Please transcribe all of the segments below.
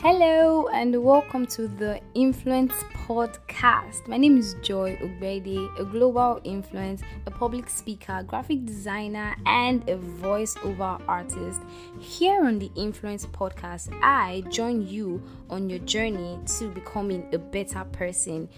Hello and welcome to the Influence Podcast. My name is Joy Ogbeide, a global influence, a public speaker, graphic designer, and a voiceover artist. Here on the Influence Podcast, I join you on your journey to becoming a better person.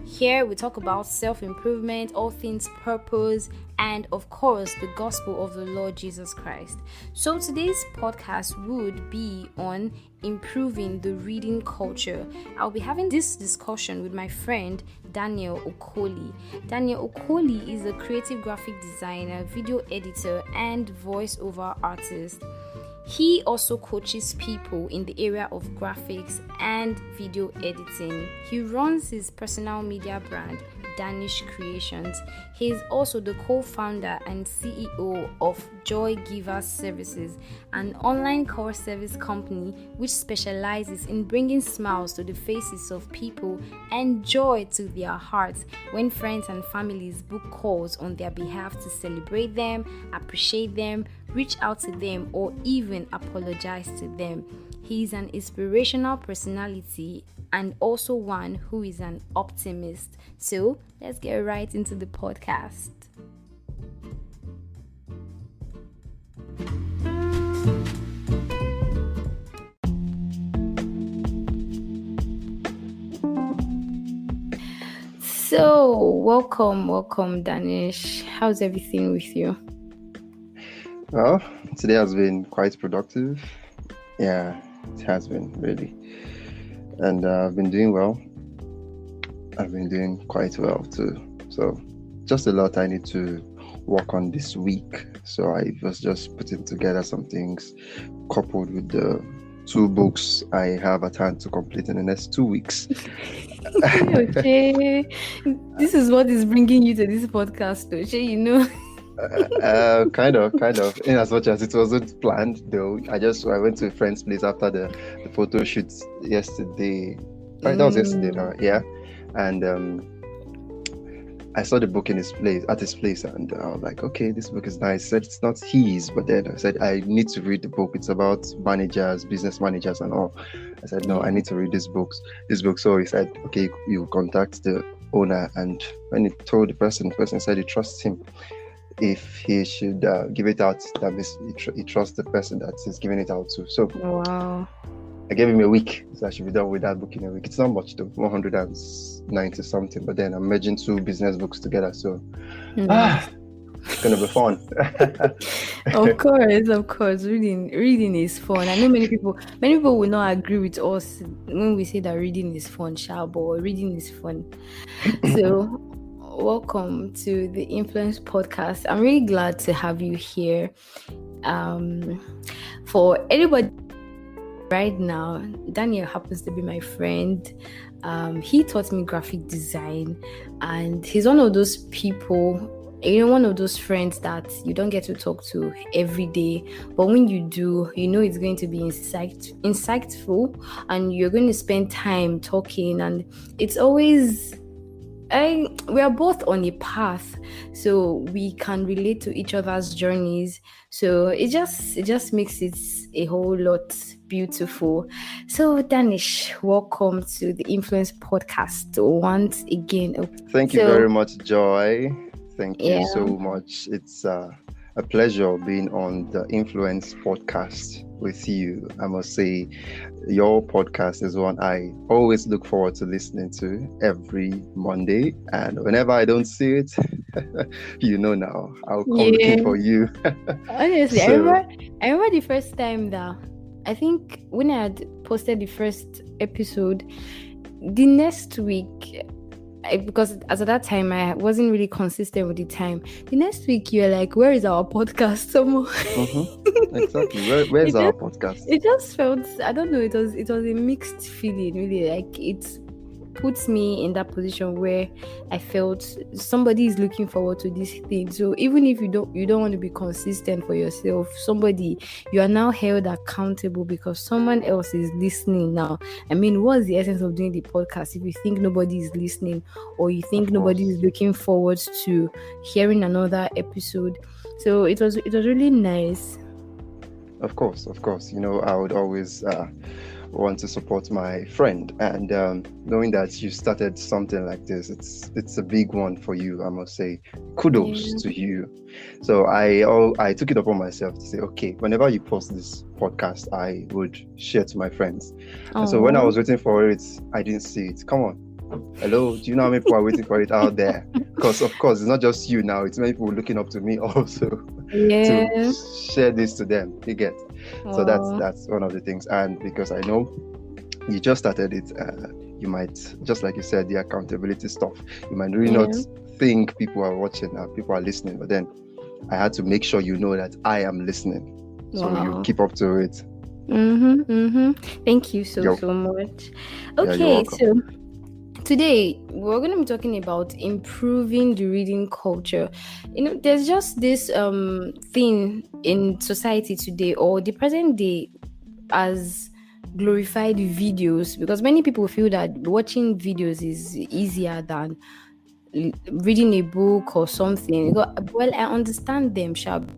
Here we talk about self-improvement, all things purpose, and of course the gospel of the Lord Jesus Christ. So today's podcast would be on improving the reading culture. I'll be having this discussion with my friend Daniel Okoli. Daniel Okoli is a creative graphic designer, video editor, and voiceover artist. He also coaches people in the area of graphics and video editing. He runs his personal media brand, Danish Creations. He is also the co-founder and CEO of Joy Givers Services, an online course service company which specializes in bringing smiles to the faces of people and joy to their hearts when friends and families book calls on their behalf to celebrate them, appreciate them, reach out to them, or even apologize to them. He is an inspirational personality and also one who is an optimist. So let's get right into the podcast. So welcome Danish. How's everything with you? Well, today has been quite productive. Yeah, it has been really. And I've been doing well. I've been doing quite well too. So just a lot I need to work on this week. So I was just putting together some things coupled with the 2 books I have at hand to complete in the next 2 weeks. Okay. This is what is bringing you to this podcast, okay? You know. Kind of. In as much as it wasn't planned, though, I went to a friend's place after the photo shoot yesterday. Right, that was yesterday now, yeah. And I saw the book at his place, and I was like, okay, this book is nice. He said it's not his, but then I said I need to read the book. It's about managers, business managers, and all. I said no, I need to read this book. So he said, okay, you contact the owner, and when he told the person said he trusts him. If he should give it out, that means he trusts the person that he's giving it out to. So wow. I gave him a week, so I should be done with that book in a week. It's not much though, 190 something, but then I'm merging 2 business books together, so it's gonna be fun. Of course, reading is fun. I know many people will not agree with us when we say that reading is fun, but reading is fun. So welcome to the Influence Podcast. I'm really glad to have you here. For anybody right now, Daniel happens to be my friend. He taught me graphic design, and he's one of those people, one of those friends that you don't get to talk to every day, but when you do, it's going to be insightful, and you're going to spend time talking, and it's always we are both on a path, so we can relate to each other's journeys. So it just makes it a whole lot beautiful. So Danish, welcome to the Influence Podcast once again. Thank you very much, Joy. Thank you so much. It's a pleasure being on the Influence Podcast with you. I must say, your podcast is one I always look forward to listening to every Monday, and whenever I don't see it, now I'll come looking for you. Honestly, I remember the first time that I think when I had posted the first episode, the next week, because as at that time I wasn't really consistent with the time. The next week you're like, where is our podcast? Exactly. Where's our podcast? It just felt, I don't know, it was a mixed feeling, really. Like, it puts me in that position where I felt somebody is looking forward to this thing. So even if you don't want to be consistent for yourself, you are now held accountable because someone else is listening now. I mean, what's the essence of doing the podcast if you think nobody is listening, or you think nobody is looking forward to hearing another episode? So it was really nice. Of course. I would always want to support my friend. And knowing that you started something like this, it's a big one for you, I must say. Kudos to you. So I took it upon myself to say, okay, whenever you post this podcast, I would share to my friends. And so when I was waiting for it, I didn't see it. Come on. Hello, do you know how many people are waiting for it out there? Because of course it's not just you now, it's many people looking up to me also to share this to them. You get. So that's one of the things. And because I know you just started it, you might, just like you said, the accountability stuff, you might really not think people are watching and people are listening, but then I had to make sure you know that I am listening. So you keep up to it. Thank you so much. Okay, so today we're going to be talking about improving the reading culture. There's just this thing in society today, or the present day, as glorified videos, because many people feel that watching videos is easier than reading a book or something. Well, I understand them, Shab.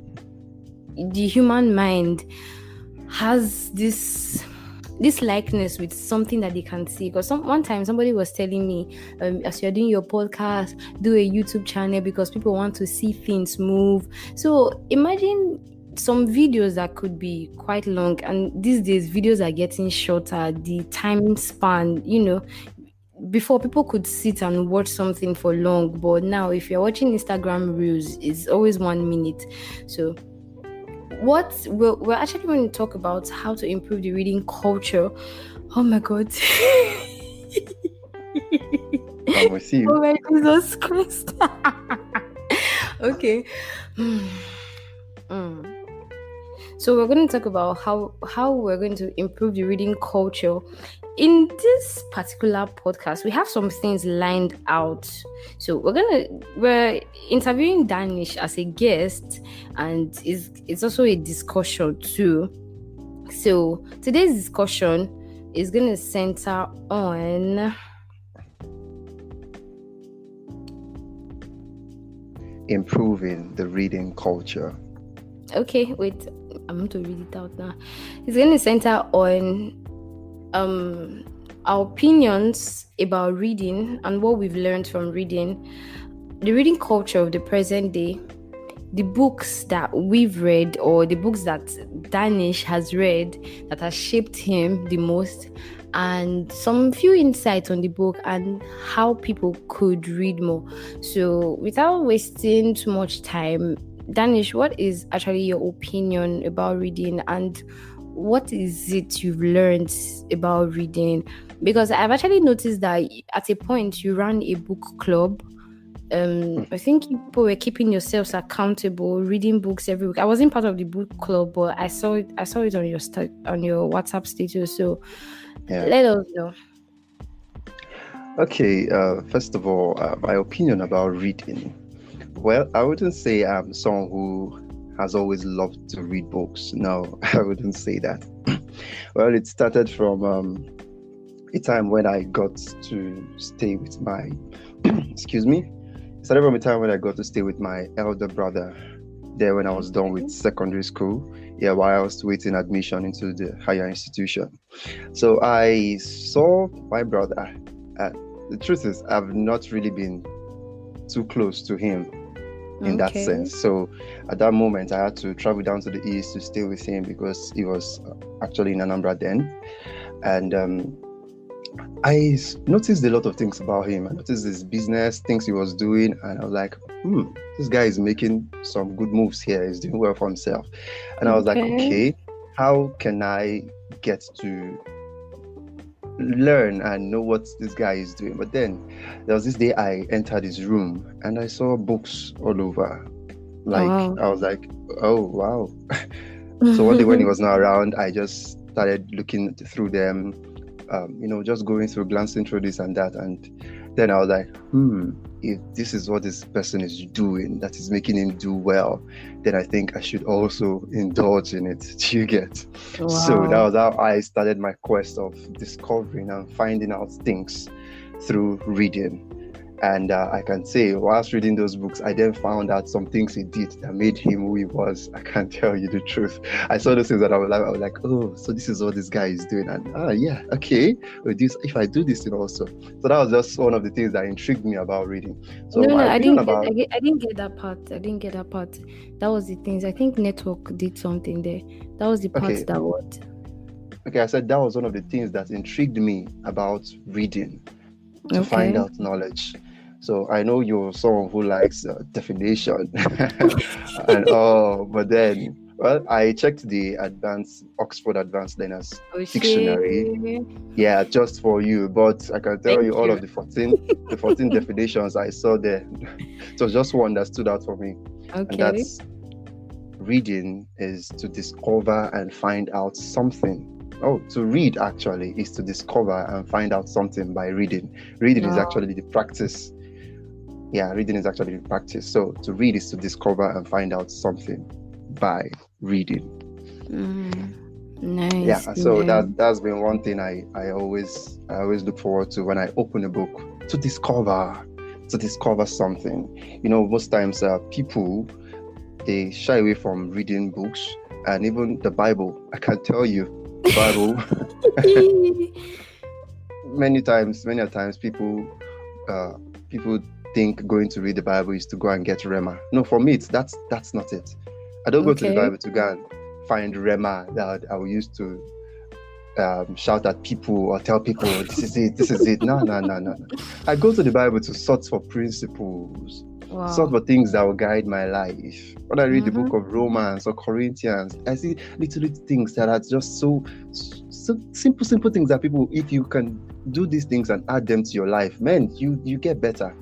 The human mind has this likeness with something that they can see. Because one time somebody was telling me, as you're doing your podcast, do a YouTube channel because people want to see things move. So imagine some videos that could be quite long, and these days videos are getting shorter. The time span, before people could sit and watch something for long, but now if you're watching Instagram reels, it's always 1 minute. So what we're actually going to talk about how to improve the reading culture. Oh my God. I'm with you. Oh my Jesus Christ. Okay. So we're going to talk about how we're going to improve the reading culture. In this particular podcast, we have some things lined out. So we're interviewing Danish as a guest, and it's also a discussion too. So today's discussion is going to center on improving the reading culture. Okay, wait, I'm going to read it out now. It's going to center on our opinions about reading and what we've learned from reading, the reading culture of the present day, the books that we've read, or the books that Danish has read that has shaped him the most, and some few insights on the book and how people could read more. So without wasting too much time, Danish, what is actually your opinion about reading, and what is it you've learned about reading? Because I've actually noticed that at a point you ran a book club. I think people were keeping yourselves accountable, reading books every week. I wasn't part of the book club, but I saw it on your WhatsApp status. So let us know. Okay, first of all, my opinion about reading. Well, I wouldn't say I'm someone who has always loved to read books. No, I wouldn't say that. Well, it started from a time when I got to stay with my excuse me. It started from a time when I got to stay with my elder brother there when I was done with secondary school. While I was waiting admission into the higher institution. So I saw my brother. The truth is, I've not really been too close to him in that sense. So at that moment, I had to travel down to the east to stay with him because he was actually in Anambra then. And I noticed a lot of things about him. I noticed his business, things he was doing, and I was like, this guy is making some good moves here. He's doing well for himself. And I was like, okay, how can I get to learn and know what this guy is doing? But then there was this day I entered his room and I saw books all over. I was like, oh wow. So one day when he was not around, I just started looking through them, just going through, glancing through this and that. And then I was like, if this is what this person is doing that is making him do well, then I think I should also indulge in it. Do you get? Wow. So that was how I started my quest of discovering and finding out things through reading. And I can say, whilst reading those books, I then found out some things he did that made him who he was. I can't tell you the truth. I saw those things that I was like, oh, so this is what this guy is doing. And yeah, okay, with this, if I do this thing also. So that was just one of the things that intrigued me about reading. So No, I didn't get that part. That was the things. I think network did something there. That was the part that what. Okay, I said that was one of the things that intrigued me about reading, to find out knowledge. So I know you're someone who likes definition and but then, well, I checked the Oxford Advanced Learners Dictionary. Yeah, just for you. But I can tell you all of the 14 definitions I saw there. So just one that stood out for me. Okay. And that's reading is to discover and find out something. Oh, to read actually is to discover and find out something by reading. Reading is actually the practice. Yeah, reading is actually the practice. So to read is to discover and find out something by reading. Nice. Yeah, so that's been one thing I always look forward to when I open a book, to discover something. You know, most times people, they shy away from reading books, and even the Bible. I can tell you, the Bible. many times people think going to read the Bible is to go and get Rema. No, for me, that's not it. I don't go to the Bible to go and find Rema that I will use to shout at people or tell people, this is it. No. I go to the Bible to sort for principles, sort for things that will guide my life. When I read the book of Romans or Corinthians, I see little things that are just so simple things that people, if you can do these things and add them to your life, man, you get better.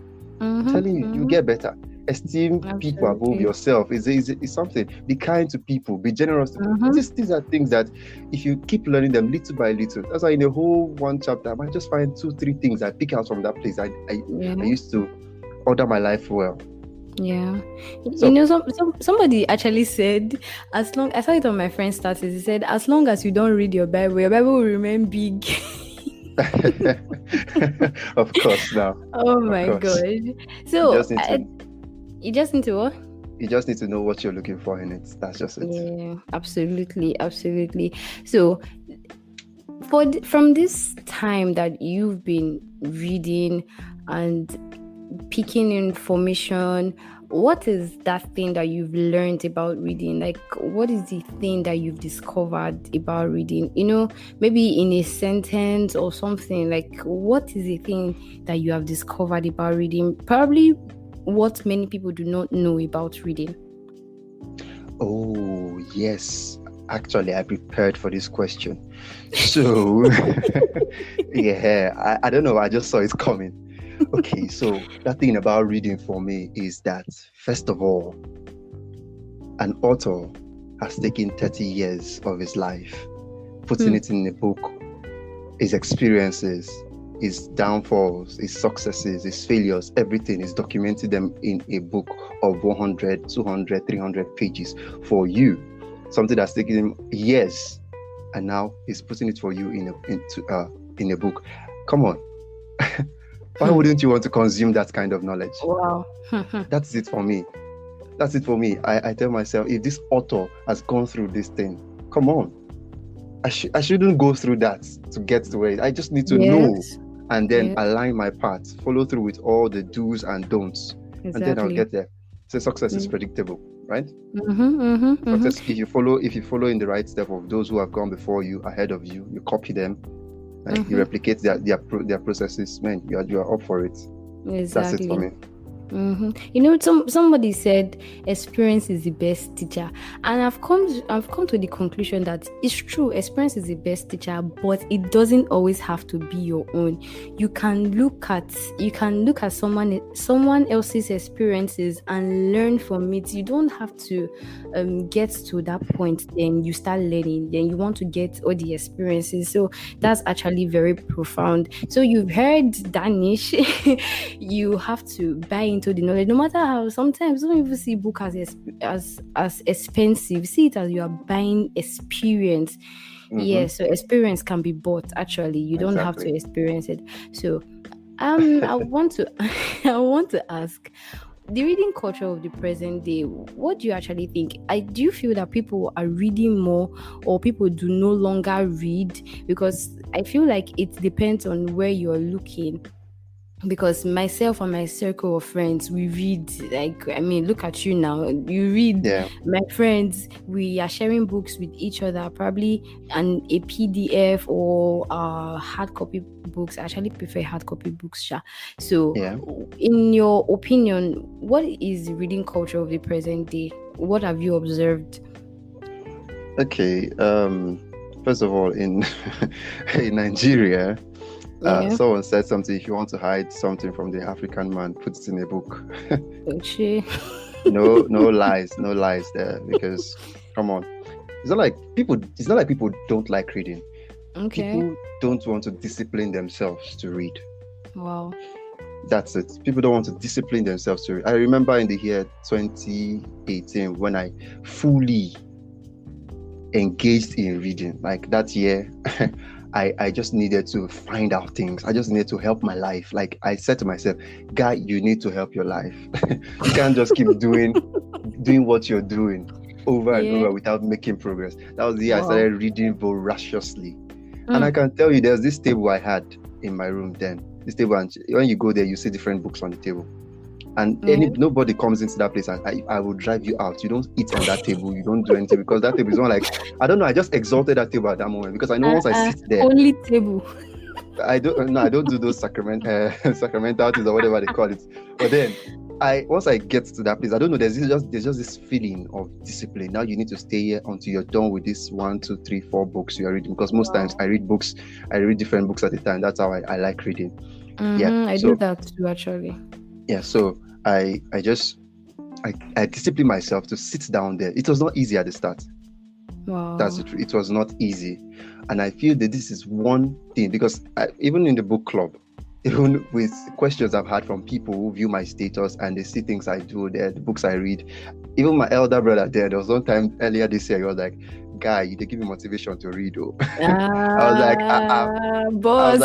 I'm telling you, you get better. Esteem people above yourself is something. Be kind to people. Be generous to people. These are things that if you keep learning them little by little, that's why in the whole one chapter, I might just find 2-3 things I pick out from that place. I used to order my life well. Yeah. So, you know, somebody actually said, I saw it on my friend's status, he said, as long as you don't read your Bible will remain big. Of course, now. Oh my God. So you just need to what? You just need to know what you're looking for in it. That's just it. Yeah, absolutely. So from this time that you've been reading and picking information, what is that thing that you've learned about reading? Like, what is the thing that you've discovered about reading? You know, maybe in a sentence or something. Like, what is the thing that you have discovered about reading? Probably what many people do not know about reading. Oh, yes. Actually, I prepared for this question. So, yeah, I don't know. I just saw it coming. Okay, so that thing about reading for me is that, first of all, an author has taken 30 years of his life, putting it in a book, his experiences, his downfalls, his successes, his failures, everything is documented them in a book of 100, 200, 300 pages for you. Something that's taken him years, and now he's putting it for you in a book. Come on. Why wouldn't you want to consume that kind of knowledge? Wow. That's it for me. I tell myself, if this author has gone through this thing, come on. I shouldn't go through that to get to it. I just need to know and then align my path, follow through with all the do's and don'ts. Exactly. And then I'll get there. So success is predictable, right? Success, if you follow in the right step of those who have gone before you, ahead of you, you copy them, you replicate their processes, man, you are up for it. Exactly. That's it for me. You know, somebody said experience is the best teacher, and I've come to the conclusion that it's true. Experience is the best teacher, but it doesn't always have to be your own. You can look at someone else's experiences and learn from it. You don't have to get to that point, then you start learning, then you want to get all the experiences. So that's actually very profound. So you've heard Danish. You have to buy into the knowledge, no matter how. Sometimes don't even see book as expensive. See it as you are buying experience. So experience can be bought. Actually, you don't have to experience it. So I want to I want to ask, the reading culture of the present day, what do you actually think? Do you feel that people are reading more, or people do no longer read? Because I feel like it depends on where you're looking. Because myself and my circle of friends, we read. Like, I mean, look at you now, you read. Yeah, My friends, we are sharing books with each other, probably a PDF or hard copy books. I actually prefer hard copy books, sha. So yeah. in your opinion, what is the reading culture of the present day? What have you observed? Okay. First of all, in in Nigeria, Yeah. someone said something. If you want to hide something from the African man, put it in a book. Okay. No lies, no lies there. Because come on, it's not like people. It's not like people don't like reading. Okay. People don't want to discipline themselves to read. Wow. That's it. People don't want to discipline themselves to read. I remember in the year 2018 when I fully engaged in reading. Like that year, I just needed to find out things. I just needed to help my life. Like I said to myself, guy, you need to help your life. You can't just keep doing what you're doing over and over without making progress. That was the year I started reading voraciously. And I can tell you, there's this table I had in my room then. This table, and when you go there, you see different books on the table. And nobody comes into that place, and I will drive you out. You don't eat on that table. You don't do anything, because that table is not like, I don't know. I just exalted that table at that moment, because I know once I sit there, only table. I don't do those sacramental things or whatever they call it. But then once I get to that place, I don't know. There's just this feeling of discipline. Now you need to stay here until you're done with this 1, 2, 3, 4 books you are reading. Because most times I read different books at a time. That's how I like reading. I do that too, actually. Yeah, so I disciplined myself to sit down there. It was not easy at the start. Wow. That's the truth. It was not easy. And I feel that this is one thing, because even in the book club, even with questions I've had from people who view my status and they see things I do there, the books I read, even my elder brother there was one time earlier this year, he was like, guy, they give me motivation to read. Oh. I was like, boss.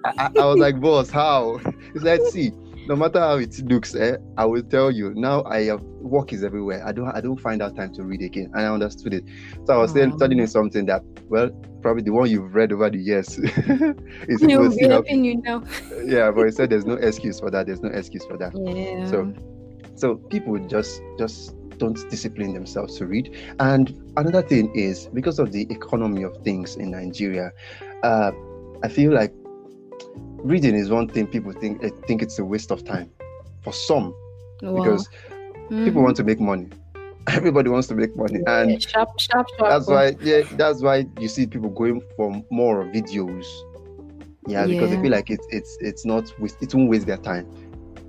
I was like, boss, how? He said, see, no matter how it looks, I will tell you. Now work is everywhere. I don't find out time to read again, and I understood it. So I was telling you something that, well, probably the one you've read over the years is helping you now. Yeah, but he said there's no excuse for that. There's no excuse for that. Yeah. So people just don't discipline themselves to read. And another thing is, because of the economy of things in Nigeria, I feel like reading is one thing people think it's a waste of time for some. Wow. Because people want to make money. Everybody wants to make money, and sharp. That's why you see people going for more videos. Yeah, because they feel like it's won't waste their time.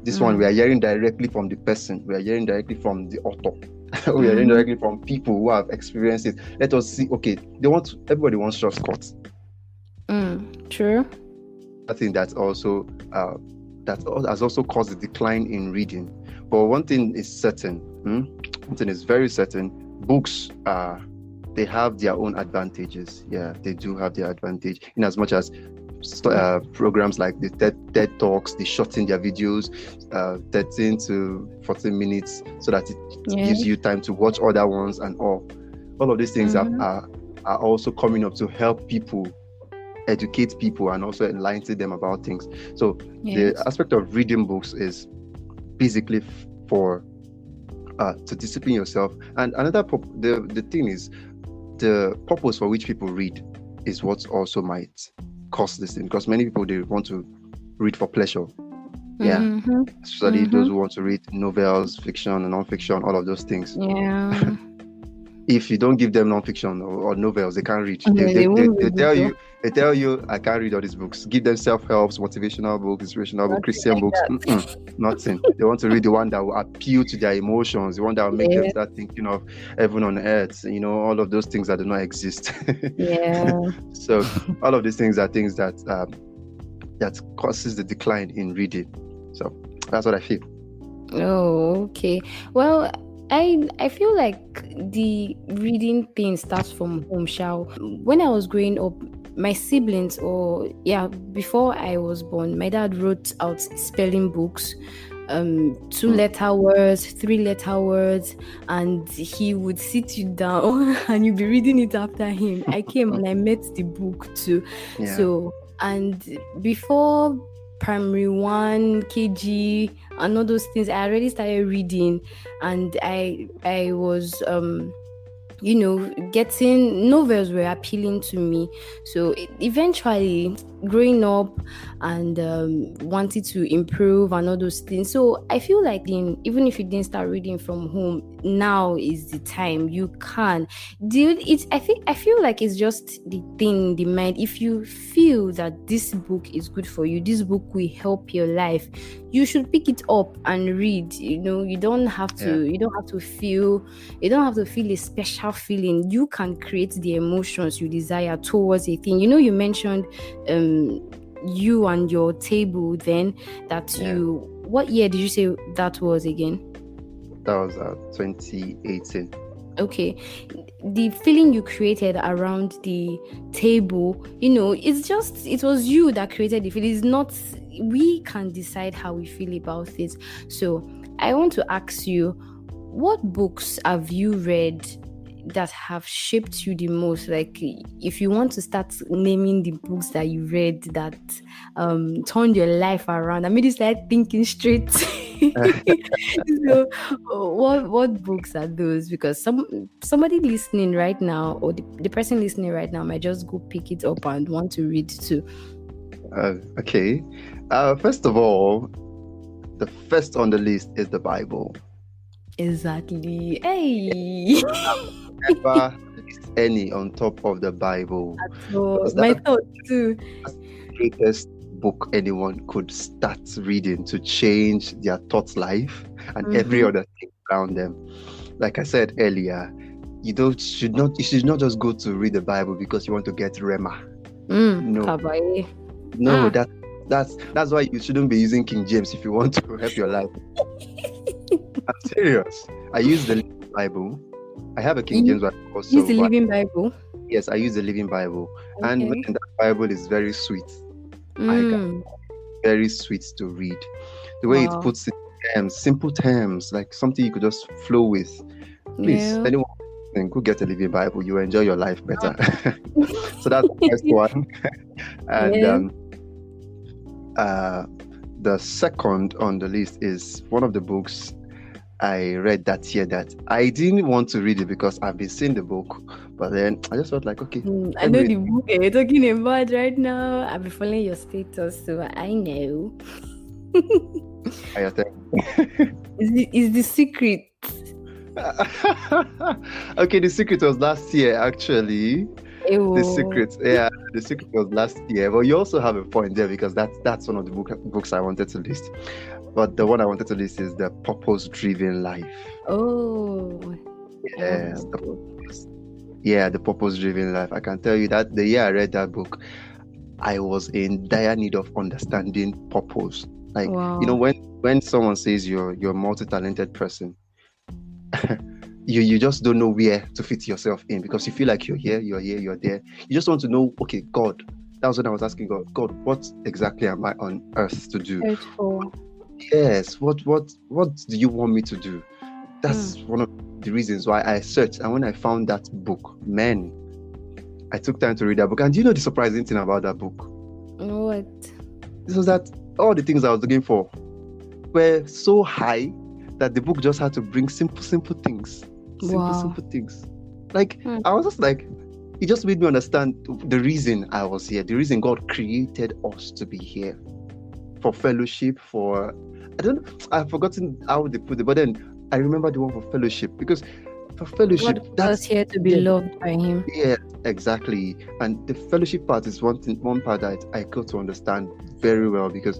This one, we are hearing directly from the person. We are hearing directly from the author. We are hearing directly from people who have experienced it. Let us see. Okay, everybody wants shortcuts. True. I think that's also that has also caused a decline in reading. But one thing is certain. One thing is very certain. Books they have their own advantages. Yeah, they do have their advantage, in as much as programs like the TED Talks, they shorten their videos 13 to 14 minutes so that it gives you time to watch other ones, and all of these things are also coming up to help people, educate people, and also enlighten them about things. So the aspect of reading books is basically for to discipline yourself. And another the thing is, the purpose for which people read is what also might cause this thing, because many people, they want to read for pleasure. Especially those who want to read novels, fiction and non-fiction, all of those things. If you don't give them non-fiction or novels, they can't read. They tell you, I can't read all these books. Give them self-helps, motivational books, inspirational books, Christian books. Nothing. They want to read the one that will appeal to their emotions, the one that will make them start thinking of heaven on earth, all of those things that do not exist. So all of these things are things that causes the decline in reading. So that's what I feel. Oh, okay. Well, I feel like the reading thing starts from home, shall. When I was growing up, my siblings, before I was born, my dad wrote out spelling books, 2-letter words, 3-letter words, and he would sit you down and you'd be reading it after him. I came and I met the book too. Yeah. So, and before primary 1, KG, and all those things, I already started reading, and I was getting novels were appealing to me. So eventually, growing up and wanted to improve and all those things. So I feel like even if you didn't start reading from home, now is the time you can do it. I feel like it's just the thing in the mind. If you feel that this book is good for you, this book will help your life, you should pick it up and read. You don't have to feel a special feeling. You can create the emotions you desire towards a thing. You mentioned you and your table then that what year did you say that was again? That was 2018. Okay. The feeling you created around the table, it was you that created the feeling. It's not, we can decide how we feel about it. So I want to ask you, what books have you read that have shaped you the most? Like, if you want to start naming the books that you read that turned your life around, I made you start thinking straight. So, what books are those? Because somebody listening right now, or the person listening right now, might just go pick it up and want to read too. Okay. First of all, the first on the list is the Bible. Exactly. Hey. Never list any on top of the Bible. My thought too. That's the greatest book anyone could start reading to change their thought life and every other thing around them. Like I said earlier, you should not just go to read the Bible because you want to get Rema. No, that's why you shouldn't be using King James if you want to help your life. I'm serious. I use the Living Bible. I have a King James Bible also. Use the Living Bible? Yes, I use the Living Bible. Okay. And that Bible is very sweet. Very sweet to read. The way it puts it in terms, simple terms, like something you could just flow with. Please, anyone go get a Living Bible. You enjoy your life better. So that's the first one. And the second on the list is one of the books I read that year that I didn't want to read it because I've been seeing the book, but then I just felt like, okay. I know the book you're talking about right now. I've been following your status, so I know. Is The Secret? Okay, The Secret was last year, actually. Ew. The Secret was last year. But you also have a point there because that's one of the books I wanted to list. But the one I wanted to list is The Purpose-Driven Life. Oh. Yes. The Purpose-Driven Life. I can tell you that the year I read that book, I was in dire need of understanding purpose. Like, when someone says you're a multi-talented person, you just don't know where to fit yourself in because you feel like you're here, you're there. You just want to know, okay, God. That was when I was asking God, what exactly am I on earth to do? Yes, what do you want me to do? That's one of the reasons why I searched. And when I found that book, I took time to read that book. And do you know the surprising thing about that book? What? This was that all the things I was looking for were so high that the book just had to bring simple things. Simple things. Like, I was just like, it just made me understand the reason I was here, the reason God created us to be here. For fellowship, I've forgotten how they put it, but then I remember the one for fellowship, because for fellowship, that's here to be loved by Him. Yeah, exactly. And the fellowship part is one part that I got to understand very well, because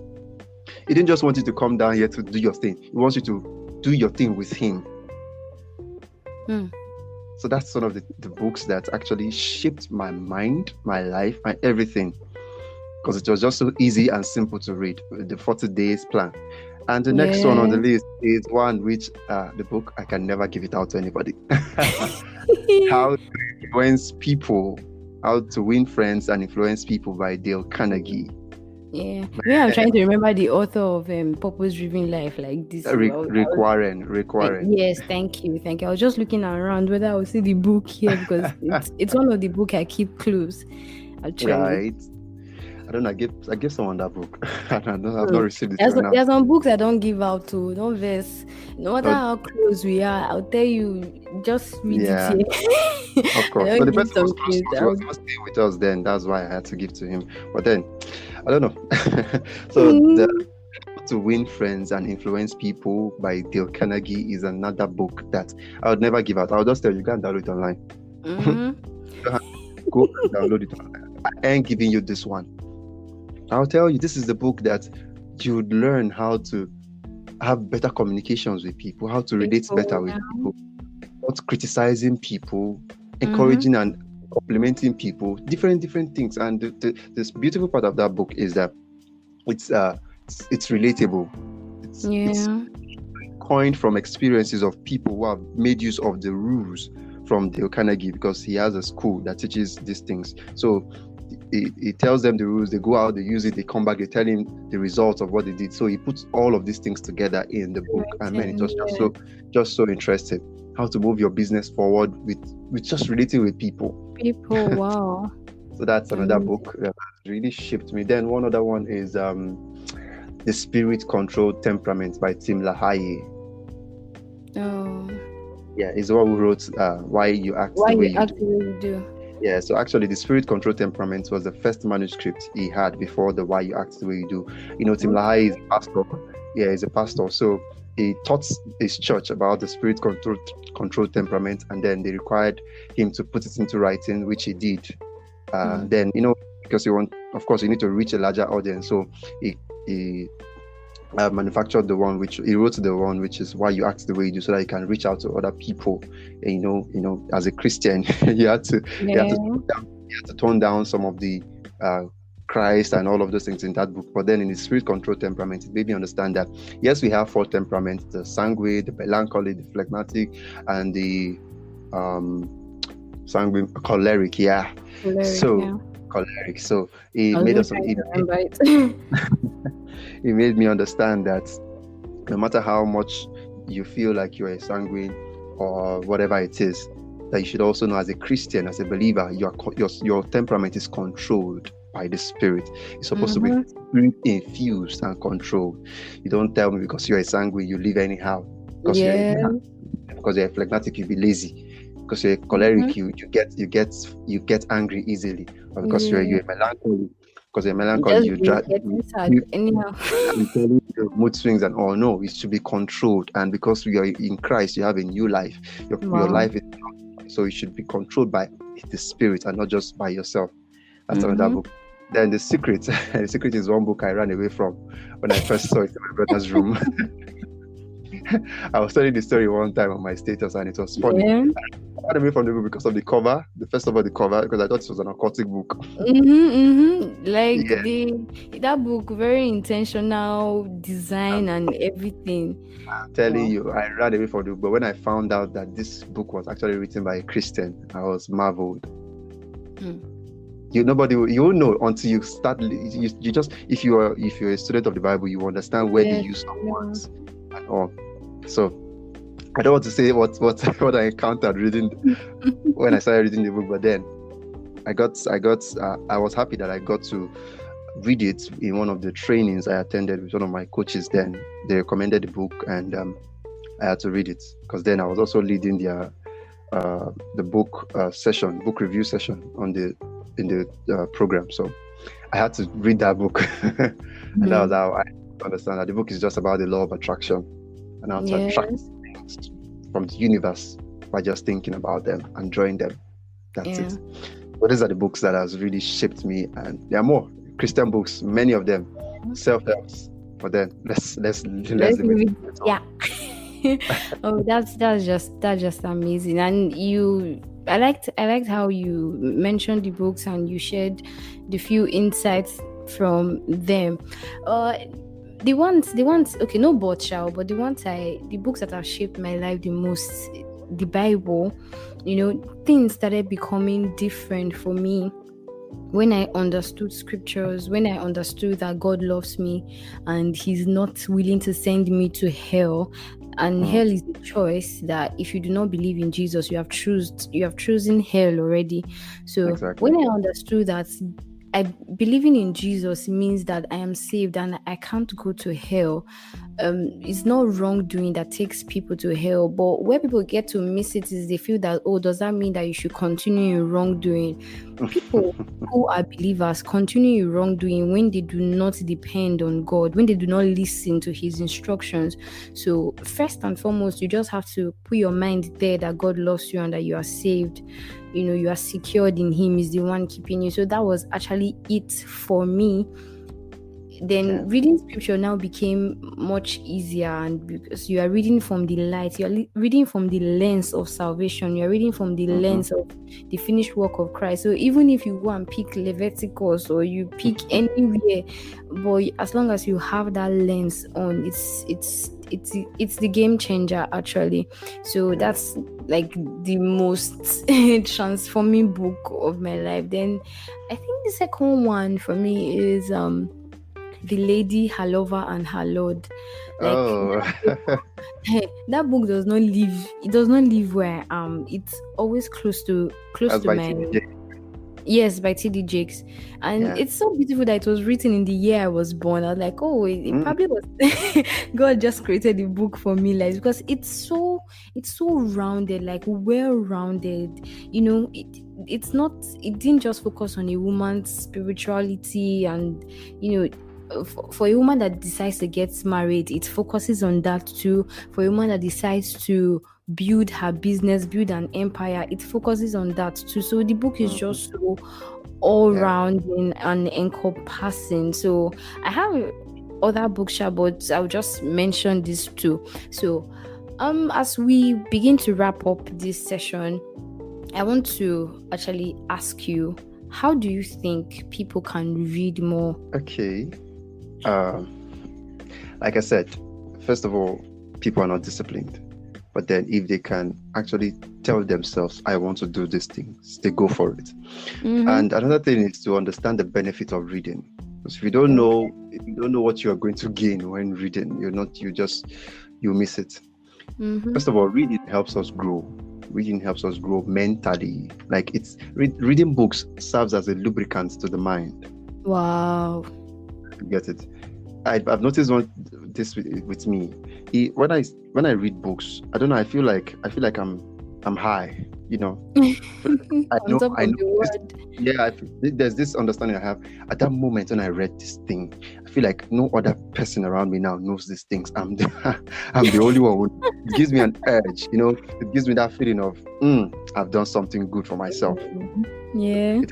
He didn't just want you to come down here to do your thing. He wants you to do your thing with Him. So that's one of the books that actually shaped my mind, my life, my everything. Because it was just so easy and simple to read, the 40 days plan. And the next one on the Yeah. list is one which the book I can never give it out to anybody. How to influence people, how to win friends and influence people by Dale Carnegie. Yeah. Me, I'm trying to remember the author of Purpose Driven Life, like this. Rick Warren. Yes, thank you. I was just looking around whether I would see the book here because it's one of the book I keep close, actually. Right. I don't know. I gave someone that book. I've not received it. There's some books I don't give out to. Don't vex. No matter how close we are, I'll tell you. Just read it here. Of course. But the person was staying with us then. That's why I had to give to him. But then, I don't know. So To Win Friends and Influence People by Dale Carnegie is another book that I would never give out. I'll just tell you, can download it online. Go download it online. I ain't giving you this one. I'll tell you, this is the book that you would learn how to have better communications with people, how to relate better with people, not criticizing people, encouraging and complimenting people, different things. And this beautiful part of that book is that it's relatable. It's coined from experiences of people who have made use of the rules from Dale Carnegie, because he has a school that teaches these things. So he tells them the rules, they go out, they use it, they come back, they tell him the results of what they did. So he puts all of these things together in the book. And man, it was just so interesting. How to move your business forward with just relating with people. Wow. So that's another book that really shaped me. Then one other one is The Spirit-Controlled Temperament by Tim Lahaye. Oh. Yeah, he's the one who wrote Why You Act the Way You Do. Yeah, so actually The Spirit-Controlled Temperament was the first manuscript he had before the Why You Act the Way You Do. You know, Tim Lahaye is a pastor. Yeah, he's a pastor. So he taught his church about the spirit-controlled temperament, and then they required him to put it into writing, which he did. Then, you know, because you need to reach a larger audience. So he manufactured the one he wrote the one which is Why You Act the Way You Do, so that you can reach out to other people. And, you know, as a Christian, you have to tone down some of the Christ and all of those things in that book. But then in the Spirit-Controlled Temperament, it made me understand that yes, we have 4 temperaments: the sanguine, the melancholy, the phlegmatic, and the sanguine choleric. Choleric. So it made me understand that no matter how much you feel like you're a sanguine or whatever it is, that you should also know, as a Christian, as a believer, your temperament is controlled by the Spirit. It's supposed to be infused and controlled. You don't tell me because you're a sanguine you live anyhow. Because you're a phlegmatic, you be lazy. Because you're a choleric, you get angry easily. Or because you're a melancholy. Because you're melancholy, you drive mood swings and all. No, it should be controlled. And because we are in Christ, you have a new life. Your life is, so it should be controlled by the Spirit and not just by yourself. That's another book. Then The Secret. The Secret is one book I ran away from when I first saw it in my brother's room. I was telling the story one time on my status, and it was funny. I ran away from the book because of the cover. First of all, the cover, because I thought it was an occultic book. That book, very intentional design and everything. I'm telling you, I ran away from the book. But when I found out that this book was actually written by a Christian, I was marveled. You will know until you start. You just, if you're a student of the Bible, you understand where they use some words and all. So I don't want to say what I encountered reading when I started reading the book, but then I was happy that I got to read it in one of the trainings I attended with one of my coaches. Then they recommended the book, and I had to read it, because then I was also leading the book review session in the program. So I had to read that book, and that was how I understand that the book is just about the law of attraction and how to attract things from the universe by just thinking about them and drawing them. That's it. But these are the books that has really shaped me, and there are more Christian books, many of them self-help. But then let's Oh, that's just amazing. And I liked how you mentioned the books and you shared the few insights from them. okay, no but shall, but the books that have shaped my life the most, the Bible, things started becoming different for me when I understood scriptures, when I understood that God loves me and He's not willing to send me to hell. And hell is a choice that if you do not believe in Jesus, you have chosen hell already. So Exactly. when I understood that believing in Jesus means that I am saved and I can't go to hell. It's not wrongdoing that takes people to hell, but where people get to miss it is they feel that, does that mean that you should continue in wrongdoing? People who are believers continue in wrongdoing when they do not depend on God, when they do not listen to His instructions. So first and foremost, you just have to put your mind there that God loves you and that you are saved. You are secured in Him, is the one keeping you. So that was actually it for me. Then reading scripture now became much easier, and because you are reading from the light, you are reading from the lens of salvation, you are reading from the lens of the finished work of Christ. So even if you go and pick Leviticus or you pick anywhere, but as long as you have that lens on, it's the game changer actually. So that's like the most transforming book of my life. Then I think the second one for me is The Lady, Her Lover, and Her Lord. That book does not live. It does not live where I am. It's always close to my. Yes, by T.D. Jakes. And it's so beautiful that it was written in the year I was born. I was like, it probably was God just created the book for me, like, because it's so rounded, like well-rounded. It didn't just focus on a woman's spirituality and, for a woman that decides to get married, it focuses on that too. For a woman that decides to build her business, build an empire, it focuses on that too. So the book is just so all-rounding and encompassing. So I have other books, but I'll just mention these two. So as we begin to wrap up this session, I want to actually ask you, how do you think people can read more? Okay. Like I said, first of all, people are not disciplined. But then if they can actually tell themselves, I want to do these things, they go for it. And another thing is to understand the benefit of reading. Because if you don't know what you are going to gain when reading, you miss it. First of all, reading helps us grow. Reading helps us grow mentally. Like reading books serves as a lubricant to the mind. Wow. You get it? I've noticed this with me. When I read books, I don't know. I feel like I'm high. I know. There's this understanding I have at that moment when I read this thing. I feel like no other person around me now knows these things. I'm the only one. It gives me an edge. It gives me that feeling of I've done something good for myself. Yeah. It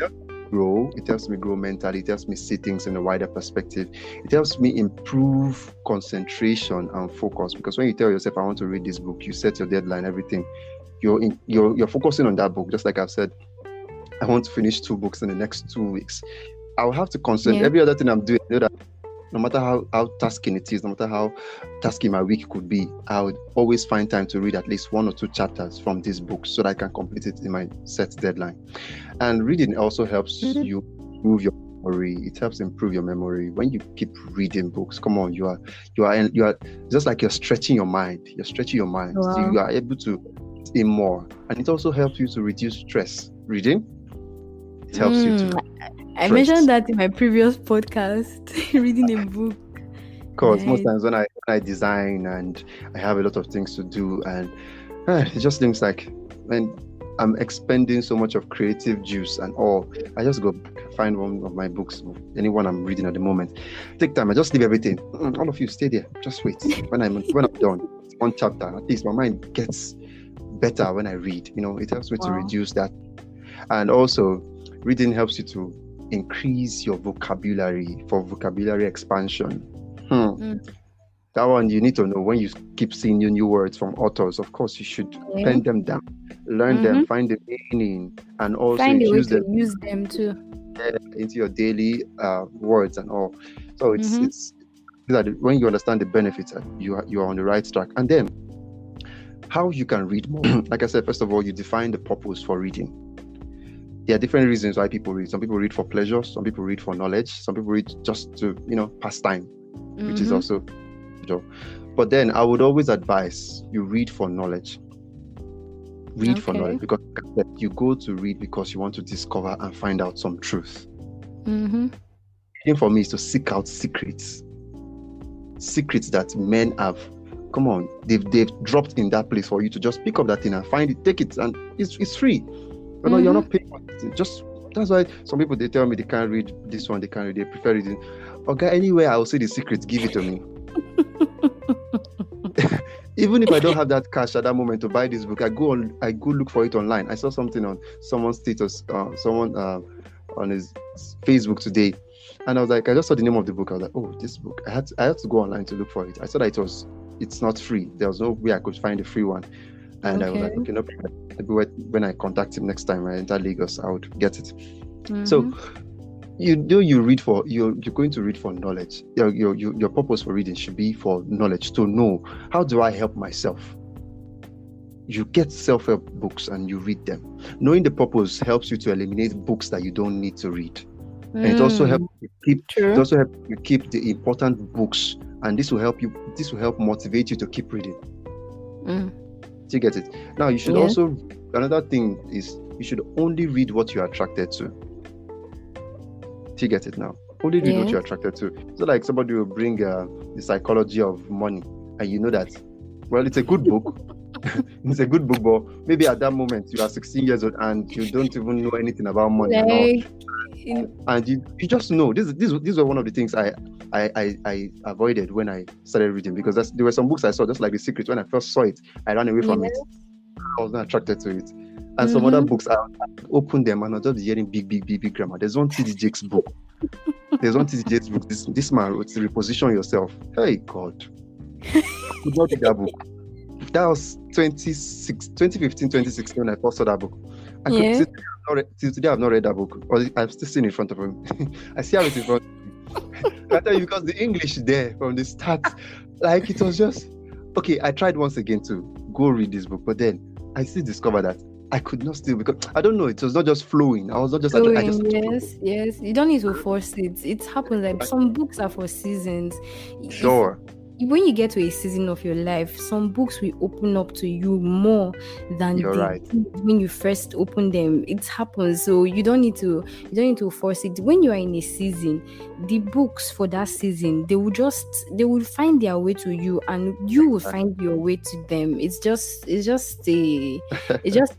helps me grow mentally. It helps me see things in a wider perspective. It helps me improve concentration and focus, because when you tell yourself, I want to read this book, you set your deadline, everything, you're focusing on that book. Just like I've said, I want to finish 2 books in the next 2 weeks. I'll have to concentrate. Every other thing I'm doing, that no matter how tasking it is, no matter how tasking my week could be, I would always find time to read at least 1 or 2 chapters from this book so that I can complete it in my set deadline. And reading also helps you improve your memory. It helps improve your memory when you keep reading books. Come on, you are just like you're stretching your mind. You're stretching your mind. Wow. So you are able to see more, and it also helps you to reduce stress. Reading, it helps you to. I mentioned that in my previous podcast, reading a book. Because most times when I design and I have a lot of things to do, and it just seems like when I'm expending so much of creative juice and all, I just go back, find one of my books, anyone I'm reading at the moment, take time, I just leave everything. All of you stay there, just wait. When I'm done, 1 chapter, at least my mind gets better when I read. It helps me to reduce that. And also, reading helps you to increase your vocabulary for vocabulary expansion. That one you need to know. When you keep seeing new words from authors, of course you should pen them down, learn them, find the meaning, and also find a way use use them too into your daily words and all. So it's when you understand the benefits, you are on the right track. And then how you can read more. Like I said, first of all, you define the purpose for reading. There are different reasons why people read. Some people read for pleasure, some people read for knowledge, some people read just to, pass time, which is also, but then I would always advise you read for knowledge. Read for knowledge, because you go to read because you want to discover and find out some truth. Reading for me is to seek out secrets that men have. Come on, they've dropped in that place for you to just pick up that thing and find it, take it, and it's free. You're not paying for it. Just that's why some people, they tell me they can't read this one, they can't read, they prefer reading. Okay, anywhere I will see the secret, give it to me. Even if I don't have that cash at that moment to buy this book, I go look for it online. I saw something on someone's status, on his Facebook today, and I was like, I just saw the name of the book. I was like, oh, this book. I had to go online to look for it. I saw that it's not free. There was no way I could find a free one. And I was like, okay, no problem. Maybe when I contact him next time I enter Lagos, I would get it. So you're going to read for knowledge. Your purpose for reading should be for knowledge, to know, how do I help myself? You get self-help books and you read them. Knowing the purpose helps you to eliminate books that you don't need to read. And it also helps you keep the important books, and this will help motivate you to keep reading. Do you get it? Now you should also, another thing is, you should only read what you're attracted to. Do you get it now? Only read what you're attracted to. So like somebody will bring the psychology of money, and you know that, well, it's a good book. It's a good book, but maybe at that moment you are 16 years old and you don't even know anything about money and you just know. These were one of the things I avoided when I started reading, because there were some books I saw, just like The Secret. When I first saw it, I ran away from it. I was not attracted to it. And some other books, I opened them and I was just hearing big grammar. There's one T.D. Jakes book. This man wrote, Reposition Yourself. Hey God. Could not read that book. That was 2015, 2016 when I first saw that book. Till today I've not read that book. Or I've still seen it in front of him. I see how it in front of me. I tell you, because the English there from the start, like, it was just okay. I tried once again to go read this book, but then I still discovered that I could not still, because I don't know, it was not just flowing. I was not just yes. You don't need to force it. It happens. Like, some books are for seasons. Sure. When you get to a season of your life, some books will open up to you more than when you first open them. It happens. So you don't need to force it. When you are in a season, the books for that season, they will find their way to you, and you will find your way to them. It's just a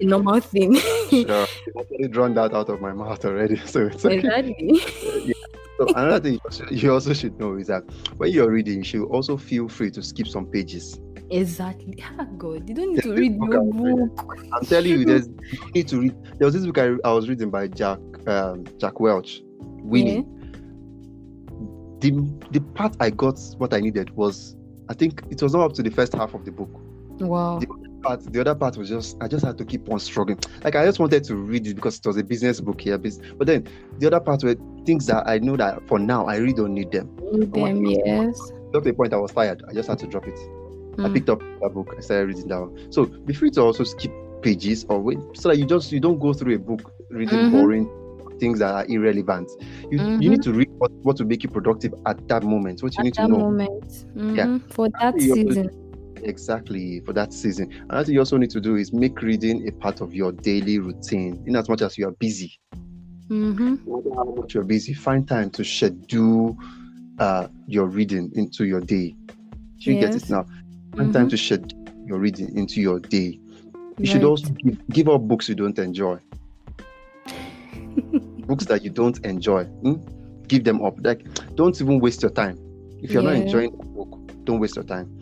normal thing. Sure. I've already drawn that out of my mouth already. So it's okay. Exactly. Yeah. So another thing you also should know is that when you're reading, you should also feel free to skip some pages. Exactly. God, you don't need to read your book. I'm telling you, you need to read. There was this book I was reading by Jack Welch, Winnie. The part I got what I needed was, I think it was not up to the first half of the book. Wow. The other part was I just had to keep on struggling. Like, I just wanted to read it because it was a business book here. But then the other part were things that I know that for now I really don't need them. Yes. Up to a point I was tired. I just had to drop it. I picked up that book. I started reading that one. So be free to also skip pages or wait, so that you don't go through a book reading boring things that are irrelevant. You need to read what will make you productive at that moment. What you need to know. For that season. Exactly, for that season. Another thing you also need to do is make reading a part of your daily routine. In as much as you are busy, no matter how much you're busy, find time to schedule your reading into your day. Do you get it now? Find time to schedule your reading into your day. You should also give up books you don't enjoy. Books that you don't enjoy, give them up. Like, don't even waste your time. If you're not enjoying the book, don't waste your time.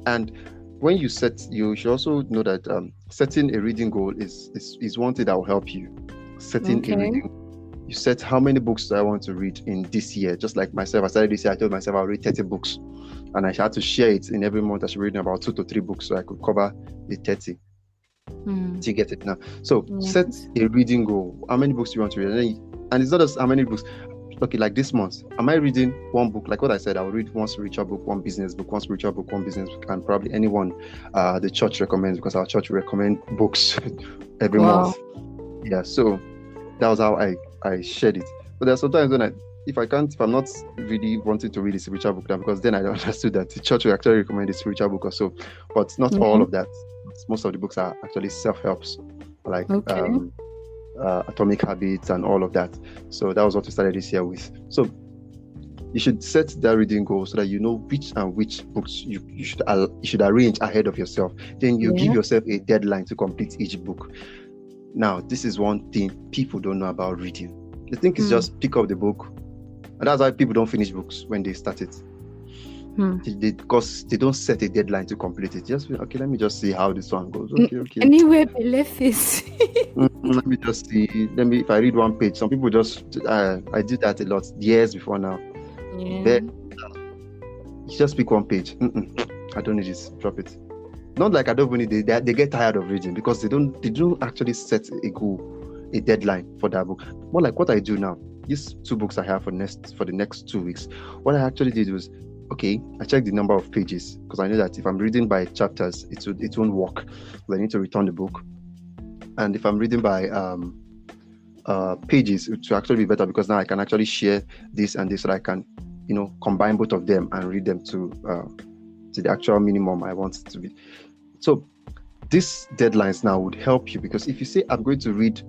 And when you should also know that setting a reading goal is one thing that will help you. Setting a reading, you set how many books do I want to read in this year. Just like myself, I started this year, I told myself I'll read 30 books, and I had to share it in every month. I should read about 2 to 3 books so I could cover the 30. Do you get it now? So set a reading goal. How many books do you want to read? And it's not just how many books. okay, like this month, am I reading one book? Like what I said, I'll read one spiritual book, one business book, one spiritual book, one business book, and probably anyone the church recommends, because our church recommend books every month. Yeah, so that was how I shared it. But there's sometimes when if I'm not really wanting to read a spiritual book now, because then I understood that the church will actually recommend a spiritual book or so, but not all of that. Most of the books are actually self-helps, like Atomic Habits and all of that. So that was what we started this year with. So you should set that reading goal so that you know which books you should arrange ahead of yourself. Then you give yourself a deadline to complete each book. Now, this is one thing people don't know about reading. They think it's just pick up the book, and that's why people don't finish books when they start it. Because they don't set a deadline to complete it. Just okay, let me just see how this one goes. Okay. Anywhere left is. Let me just see. If I read one page, some people just I did that a lot years before now. Then you just pick one page. I don't need this. Drop it. Not like I don't need it. They get tired of reading because they don't actually set a goal, a deadline for that book. More like what I do now. These 2 books I have for the next 2 weeks. What I actually did was, okay, I checked the number of pages because I know that if I'm reading by chapters, it won't work. So I need to return the book. And if I'm reading by pages, it will actually be better because now I can actually share this and this, so that I can, combine both of them and read them to the actual minimum I want it to be. So these deadlines now would help you, because if you say I'm going to read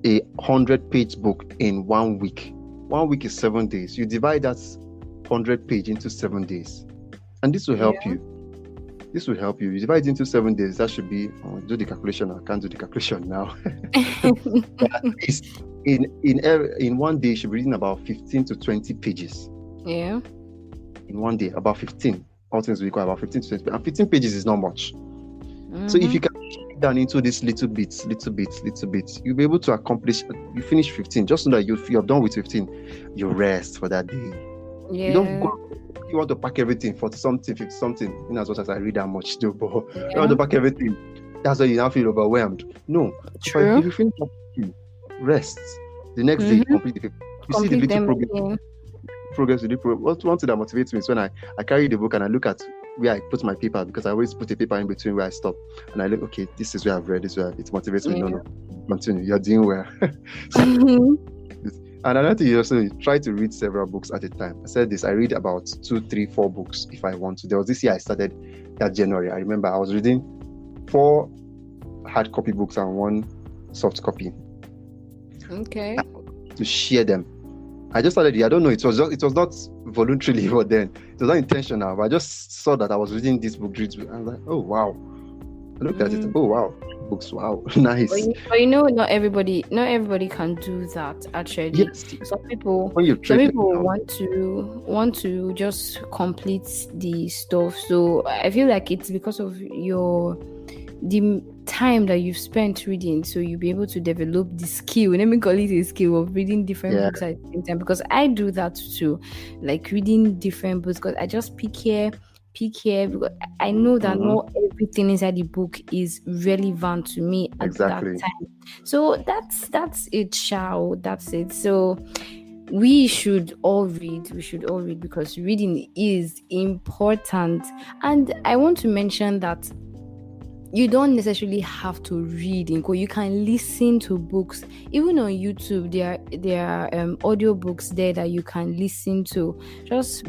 a 100-page book in 1 week, 1 week is 7 days. You divide that 100-page into 7 days, and this will help you. This will help you. You divide it into 7 days. That should be do the calculation. I can't do the calculation now. In 1 day, you should be reading about 15 to 20 pages. Yeah. In 1 day, about 15. All things equal, about 15 to 20. And 15 pages is not much. So if you can break down into this little bits, you'll be able to accomplish. You finish 15. Just so that you're done with 15, you rest for that day. Yeah. You don't go. You want to pack everything for 50 something. As much as I read that much, though, but you want to pack everything. That's why you now feel overwhelmed. No. True. If you finish 15, rest. The next day, complete the paper. You see the little progress. One thing that motivates me is when I carry the book and I look at where I put my paper, because I always put a paper in between where I stop, and I look, okay, this is where I've read, this is where it motivates me. No, continue. You're doing well. And another thing, you also try to read several books at a time. I said this, I read about 2, 3, 4 books if I want to. There was this year I started that January. I remember I was reading 4 hard copy books and 1 soft copy. Okay. To share them. I just started. I don't know. It was not voluntarily, but then it was not intentional. But I just saw that I was reading this book. I was like, oh wow. I looked at it. Oh wow, books. Wow, nice. But not everybody can do that. Actually, yes. Some people want to just complete the stuff. So I feel like it's because of the time that you've spent reading, so you'll be able to develop the skill. Let me call it a skill of reading different books at the same time, because I do that too, like reading different books, because I just pick here, because I know that not everything inside the book is relevant to me at that time. So that's it, Shao. That's it. So we should all read because reading is important. And I want to mention that you don't necessarily have to read. You can listen to books. Even on YouTube, there are audio books there that you can listen to. Just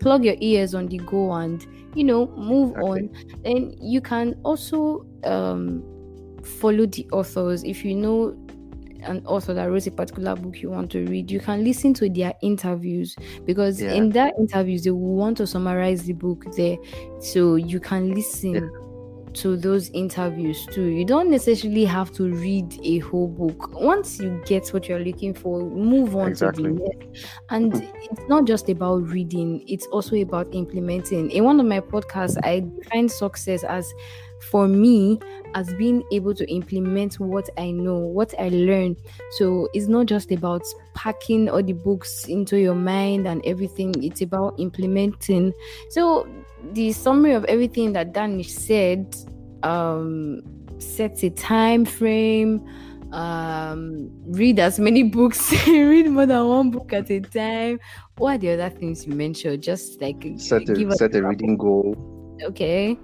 plug your ears on the go and move on. And you can also follow the authors. If you know an author that wrote a particular book you want to read, you can listen to their interviews, because in their interviews they will want to summarize the book there, so you can listen to those interviews too. You don't necessarily have to read a whole book. Once you get what you're looking for, move on to the next. And it's not just about reading, it's also about implementing. In one of my podcasts, I define success for me as being able to implement what I know, what I learn. So it's not just about packing all the books into your mind and everything, it's about implementing. So the summary of everything that Danish said sets a time frame, read as many books, read more than one book at a time. What are the other things you mentioned? Just like Set a reading goal. Okay.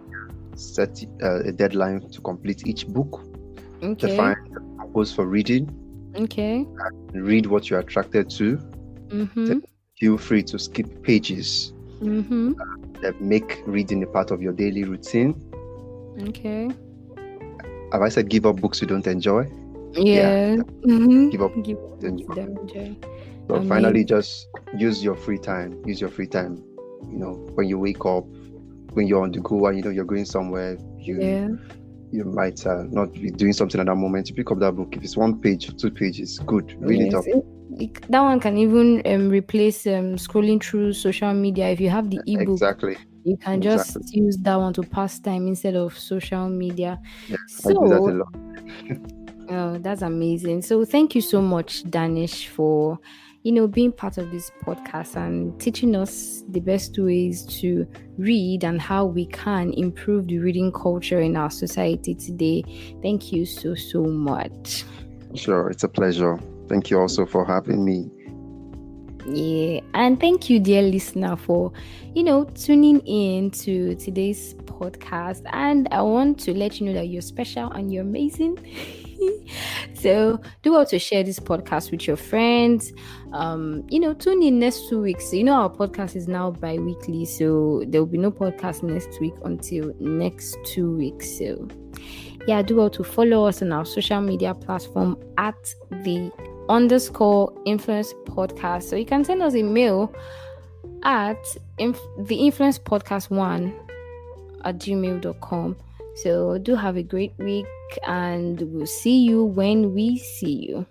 Set a deadline to complete each book. Okay. Define goals for reading. Okay. Read what you're attracted to. Feel free to skip pages. Make reading a part of your daily routine. Okay. Have I said give up books you don't enjoy? Yeah. Give up. Enjoy. So finally, just use your free time. When you wake up, when you're on the go and you're going somewhere, you might not be doing something at that moment. You pick up that book. If it's 1 page, 2 pages, good. Read it up. That one can even replace scrolling through social media. If you have the ebook, exactly, you can just use that one to pass time instead of social media. Yeah, I do that a lot. Oh, that's amazing. So thank you so much, Danish, for being part of this podcast and teaching us the best ways to read and how we can improve the reading culture in our society today. Thank you so much. Sure, it's a pleasure. Thank you also for having me. Yeah, and thank you, dear listener, for tuning in to today's podcast. And I want to let you know that you're special and you're amazing. So do also share this podcast with your friends. Tune in next 2 weeks. Our podcast is now bi-weekly, so there will be no podcast next week until next 2 weeks. So yeah, do also follow us on our social media platform at the _influence podcast. So you can send us a mail at the influence podcast 1@gmail.com. So do have a great week, and we'll see you when we see you.